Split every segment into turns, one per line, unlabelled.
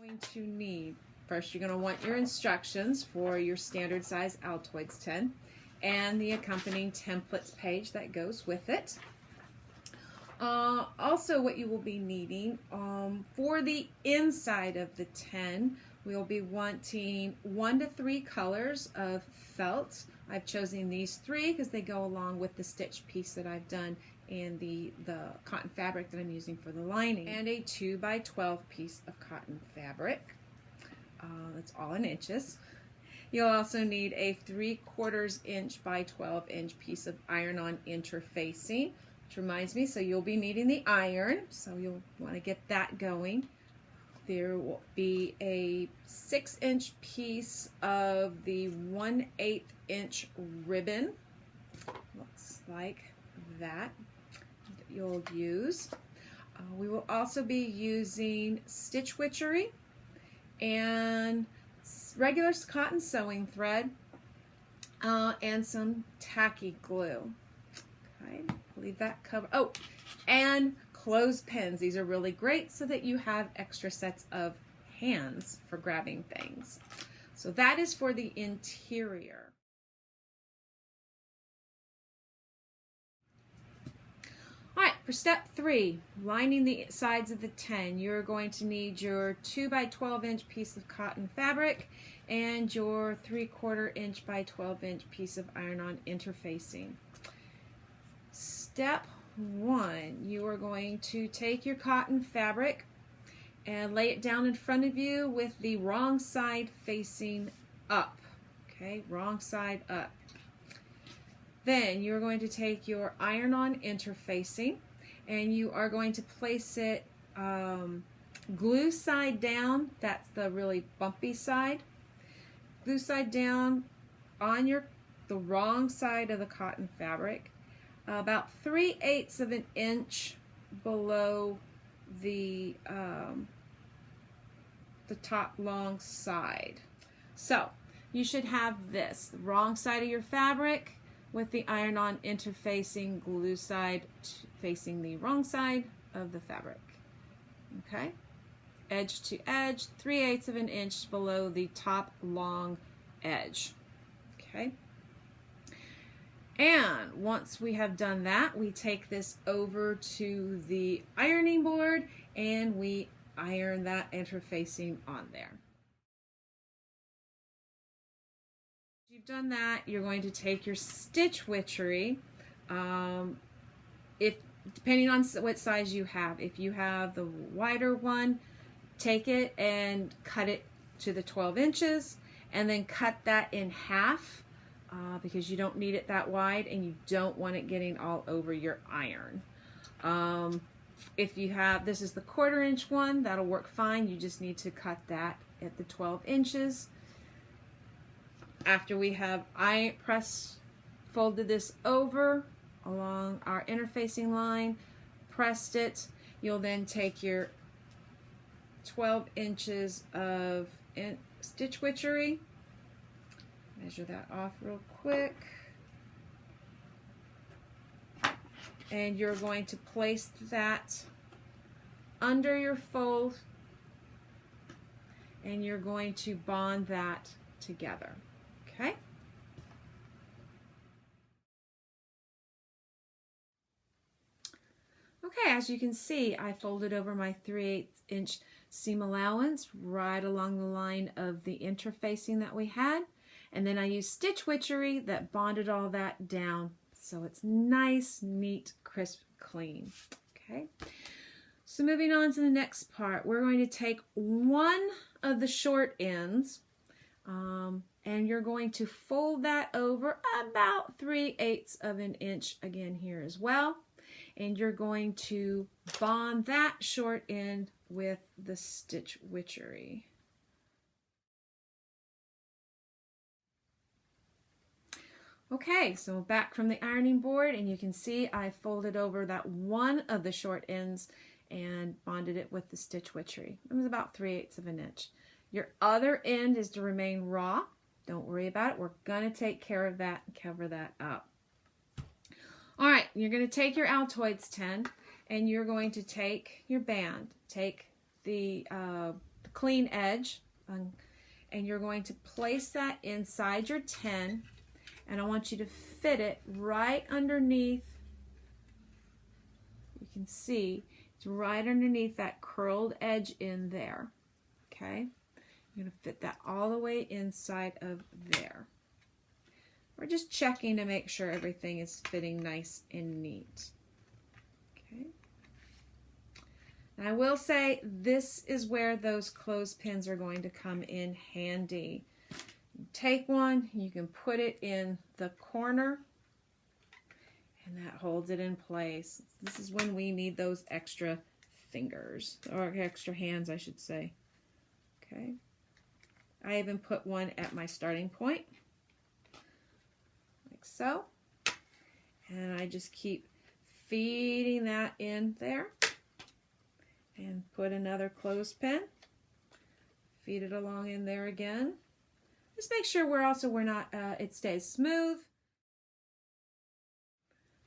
Going to need, first you're going to want your instructions for your standard size Altoids tin and the accompanying templates page that goes with it. Also what you will be needing for the inside of the tin, we'll be wanting 1 to 3 colors of felt. I've chosen these 3 because they go along with the stitch piece that I've done and the cotton fabric that I'm using for the lining, and a 2 by 12 piece of cotton fabric. That's all in inches. You'll also need a 3/4 inch by 12 inch piece of iron-on interfacing, which reminds me, so you'll be needing the iron, so you'll want to get that going. There will be a 6-inch piece of the 1/8 inch ribbon, looks like that you'll use. We will also be using stitch witchery and regular cotton sewing thread and some tacky glue. Okay, leave that cover. Oh, and clothespins. These are really great so that you have extra sets of hands for grabbing things. So that is for the interior. All right, for step 3, lining the sides of the tin, you're going to need your 2 by 12 inch piece of cotton fabric and your 3/4 inch by 12 inch piece of iron-on interfacing. Step 1, you are going to take your cotton fabric and lay it down in front of you with the wrong side facing up. Okay, wrong side up. Then you're going to take your iron-on interfacing and you are going to place it glue side down. That's the really bumpy side. Glue side down on the wrong side of the cotton fabric, about 3/8 of an inch below the top long side. So you should have this, the wrong side of your fabric with the iron-on interfacing, glue side facing the wrong side of the fabric. Okay, edge to edge, 3/8 of an inch below the top long edge. Okay, and once we have done that, we take this over to the ironing board and we iron that interfacing on there. You've done that, you're going to take your stitch witchery, depending on what size you have. If you have the wider one, take it and cut it to the 12 inches and then cut that in half because you don't need it that wide and you don't want it getting all over your iron. If you have, this is the 1/4 inch one, that'll work fine. You just need to cut that at the 12 inches. After we have folded this over along our interfacing line, pressed it, you'll then take your 12 inches of stitch witchery, measure that off real quick, and you're going to place that under your fold and you're going to bond that together. Okay? Okay, as you can see, I folded over my 3/8 inch seam allowance right along the line of the interfacing that we had, and then I used stitch witchery that bonded all that down so it's nice, neat, crisp, clean. Okay, so moving on to the next part, we're going to take one of the short ends and you're going to fold that over about 3/8 of an inch again here as well. And you're going to bond that short end with the stitch witchery. Okay, so back from the ironing board, and you can see I folded over that one of the short ends and bonded it with the stitch witchery. It was about 3/8 of an inch. Your other end is to remain raw. Don't worry about it. We're going to take care of that and cover that up. All right, you're going to take your Altoids tin and you're going to take your band. Take the clean edge, and you're going to place that inside your 10, and I want you to fit it right underneath. You can see it's right underneath that curled edge in there. Okay, you're going to fit that all the way inside of there. We're just checking to make sure everything is fitting nice and neat. Okay. And I will say this is where those clothespins are going to come in handy. Take one, you can put it in the corner, and that holds it in place. This is when we need those extra fingers, or extra hands, I should say. Okay. I even put one at my starting point, like so. And I just keep feeding that in there. And put another clothespin. Feed it along in there again. Just make sure we're not, it stays smooth.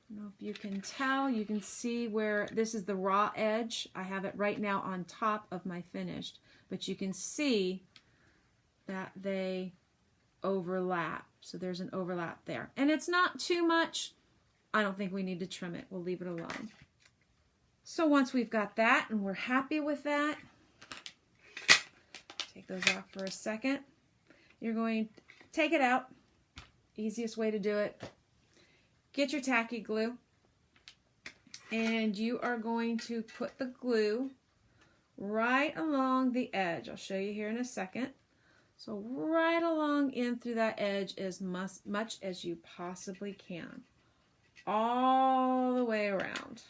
I don't know if you can tell, you can see where this is the raw edge. I have it right now on top of my finished, but you can see that they overlap. So there's an overlap there. And it's not too much. I don't think we need to trim it. We'll leave it alone. So once we've got that and we're happy with that, take those off for a second. You're going to take it out. Easiest way to do it. Get your tacky glue, and you are going to put the glue right along the edge. I'll show you here in a second. So right along in through that edge as much as you possibly can. All the way around.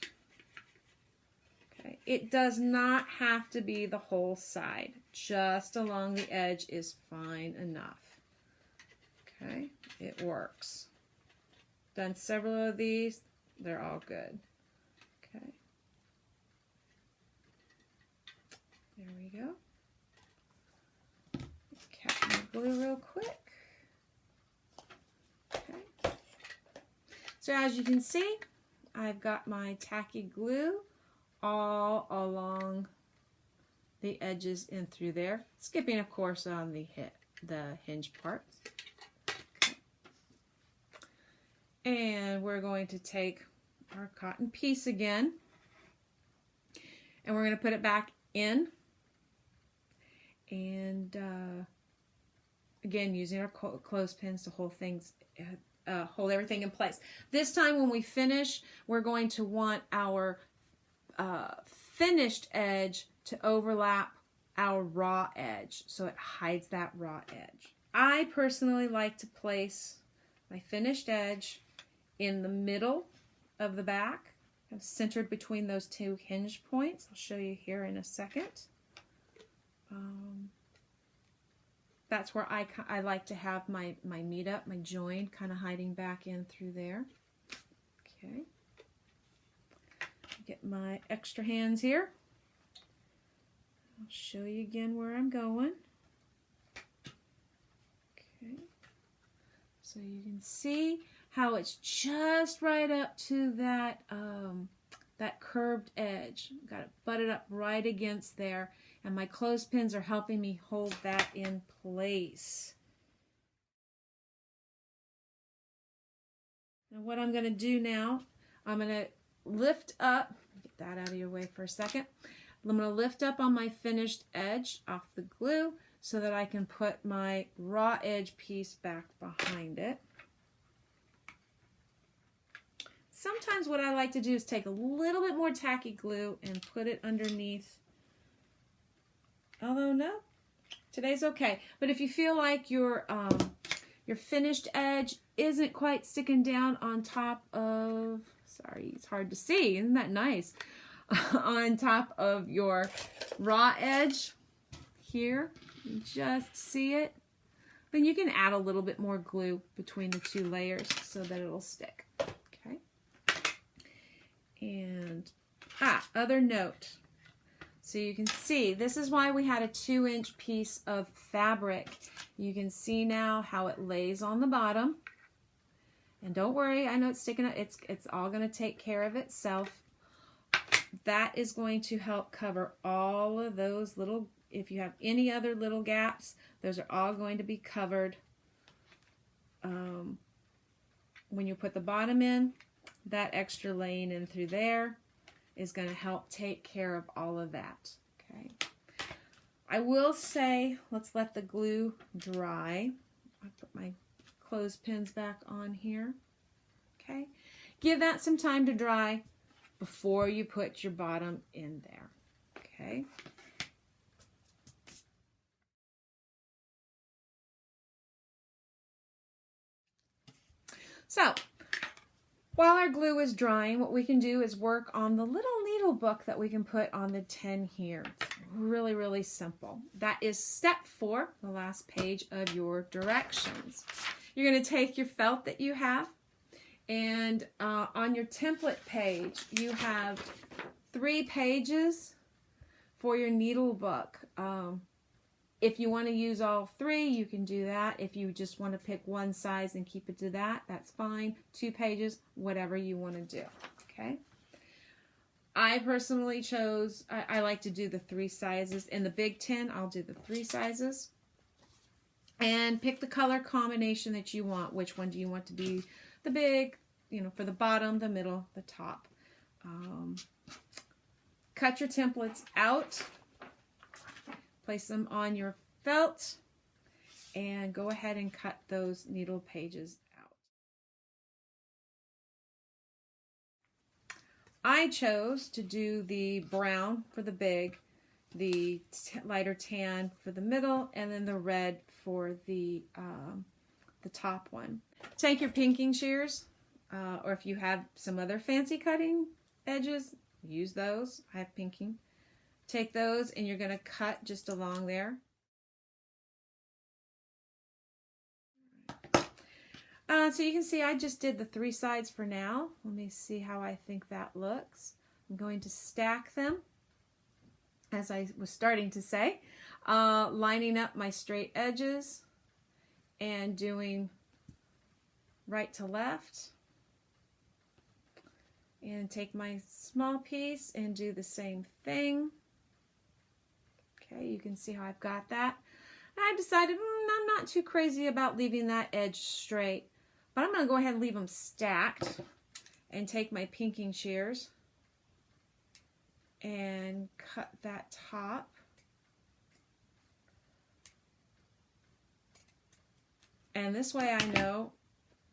Okay. It does not have to be the whole side. Just along the edge is fine enough. Okay, it works. Done several of these, they're all good. Okay. There we go. Cap my glue real quick. Okay. So as you can see, I've got my tacky glue all along the edges in through there. Skipping, of course, on the hinge parts. And we're going to take our cotton piece again, and we're going to put it back in, and again using our clothespins to hold everything in place. This time when we finish, we're going to want our finished edge to overlap our raw edge, so it hides that raw edge. I personally like to place my finished edge in the middle of the back, kind of centered between those two hinge points. I'll show you here in a second. That's where I like to have my meet up, my join, kind of hiding back in through there. Okay. Get my extra hands here. I'll show you again where I'm going. Okay. So you can see how it's just right up to that that curved edge. Got it butted up right against there, and my clothespins are helping me hold that in place. Now what I'm going to do now, I'm going to lift up, get that out of your way for a second. I'm going to lift up on my finished edge off the glue so that I can put my raw edge piece back behind it. Sometimes what I like to do is take a little bit more tacky glue and put it underneath. Although no, today's okay. But if you feel like your finished edge isn't quite sticking down on top of, sorry, it's hard to see, isn't that nice? On top of your raw edge here, you just see it. Then you can add a little bit more glue between the two layers so that it'll stick. And, other note. So you can see, this is why we had a 2-inch piece of fabric. You can see now how it lays on the bottom. And don't worry, I know it's sticking up. It's all going to take care of itself. That is going to help cover all of those little if you have any other little gaps, those are all going to be covered when you put the bottom in. That extra laying in through there is going to help take care of all of that. Okay. I will say, let's let the glue dry. I'll put my clothespins back on here. Okay. Give that some time to dry before you put your bottom in there. Okay. So, while our glue is drying, what we can do is work on the little needle book that we can put on the 10 here. It's really, really simple. That is step 4, the last page of your directions. You're going to take your felt that you have, and on your template page, you have 3 pages for your needle book. If you want to use all 3, you can do that. If you just want to pick one size and keep it to that, that's fine. 2 pages, whatever you want to do. Okay. I personally chose, I like to do the 3 sizes. In the big 10, I'll do the 3 sizes. And pick the color combination that you want. Which one do you want to be the big, for the bottom, the middle, the top. Cut your templates out. Place them on your felt and go ahead and cut those needle pages out. I chose to do the brown for the big, the lighter tan for the middle, and then the red for the top one. Take your pinking shears, or if you have some other fancy cutting edges, use those. I have pinking. Take those and you're going to cut just along there. So you can see I just did the 3 sides for now. Let me see how I think that looks. I'm going to stack them, as I was starting to say, lining up my straight edges and doing right to left. And take my small piece and do the same thing. Okay, you can see how I've got that. And I decided I'm not too crazy about leaving that edge straight, but I'm going to go ahead and leave them stacked and take my pinking shears and cut that top. And this way I know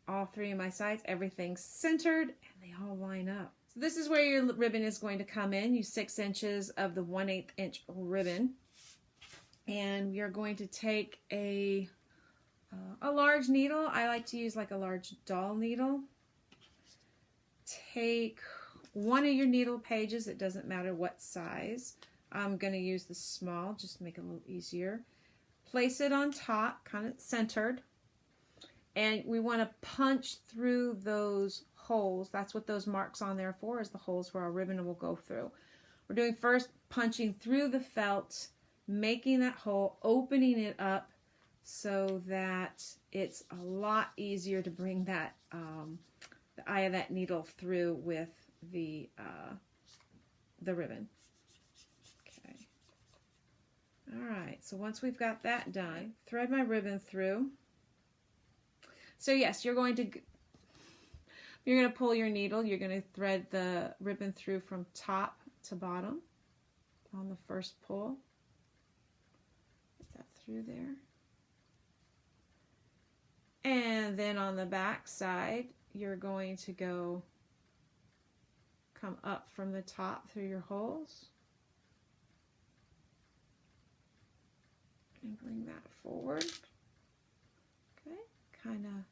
all 3 of my sides, everything's centered and they all line up. So this is where your ribbon is going to come in. Use 6 inches of the 1/8 inch ribbon. And we are going to take a large needle. I like to use like a large doll needle. Take one of your needle pages. It doesn't matter what size. I'm going to use the small, just to make it a little easier. Place it on top, kind of centered. And we want to punch through those holes. That's what those marks on there for, is the holes where our ribbon will go through. We're doing first punching through the felt, making that hole, opening it up so that it's a lot easier to bring that the eye of that needle through with the ribbon. Okay. All right. So once we've got that done, thread my ribbon through. So yes, you're going to pull your needle. You're going to thread the ribbon through from top to bottom on the first pull. Get that through there. And then on the back side, you're going to come up from the top through your holes. And bring that forward. Okay, kind of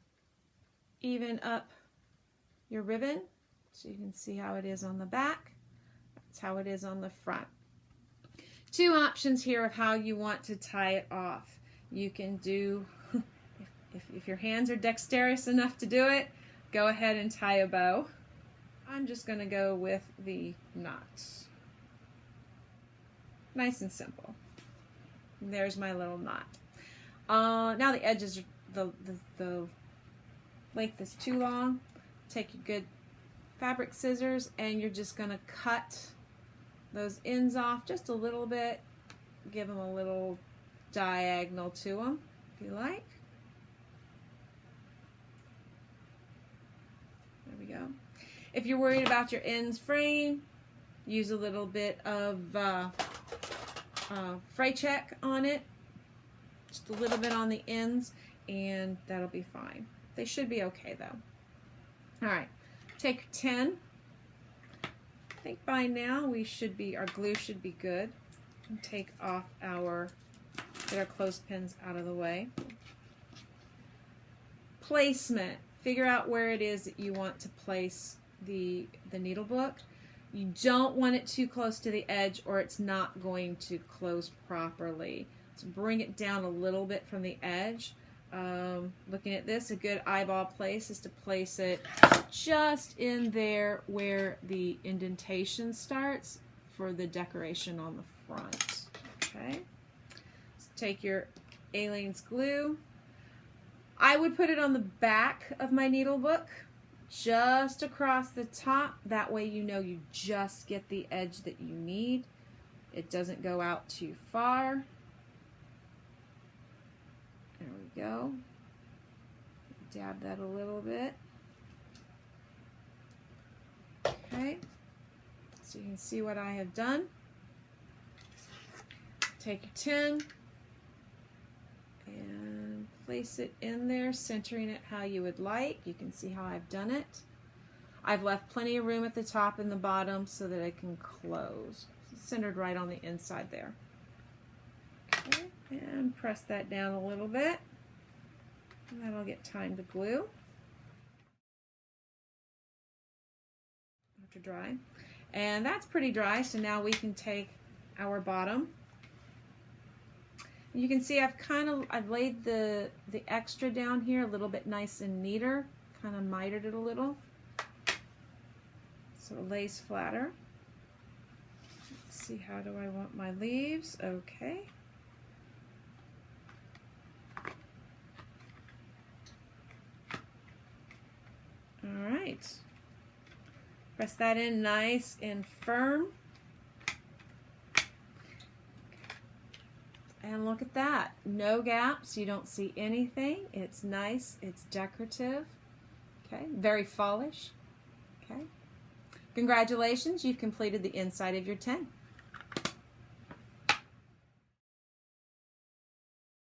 even up your ribbon so you can see how it is on the back. That's how it is on the front. 2 options here of how you want to tie it off. You can do, if your hands are dexterous enough to do it, go ahead and tie a bow. I'm just going to go with the knots. Nice and simple. And there's my little knot. Now the edges, the length is too long. Take your good fabric scissors and you're just going to cut those ends off just a little bit give them a little diagonal to them if you like. There we go. If you're worried about your ends fraying, use a little bit of fray check on it, just a little bit on the ends, and that'll be fine. They should be okay though. All right, take your 10. I think by now our glue should be good. And take off get our clothespins out of the way. Placement. Figure out where it is that you want to place the needle book. You don't want it too close to the edge or it's not going to close properly. So bring it down a little bit from the edge. Looking at this, a good eyeball place is to place it just in there where the indentation starts for the decoration on the front. Okay, so take your Aleene's glue. I would put it on the back of my needle book, just across the top. That way you know you just get the edge that you need. It doesn't go out too far. There we go. Dab that a little bit. Okay, so you can see what I have done. Take your 10 and place it in there, centering it how you would like. You can see how I've done it. I've left plenty of room at the top and the bottom so that it can close. It's centered right on the inside there. Okay, and press that down a little bit. And that'll get time to glue. To dry. And that's pretty dry, so now we can take our bottom. You can see I've laid the extra down here a little bit nice and neater, kind of mitered it a little so it lays flatter. Let's see, how do I want my leaves? Okay. All right. Press that in nice and firm. And look at that. No gaps. You don't see anything. It's nice. It's decorative. Okay. Very fallish. Okay. Congratulations. You've completed the inside of your 10.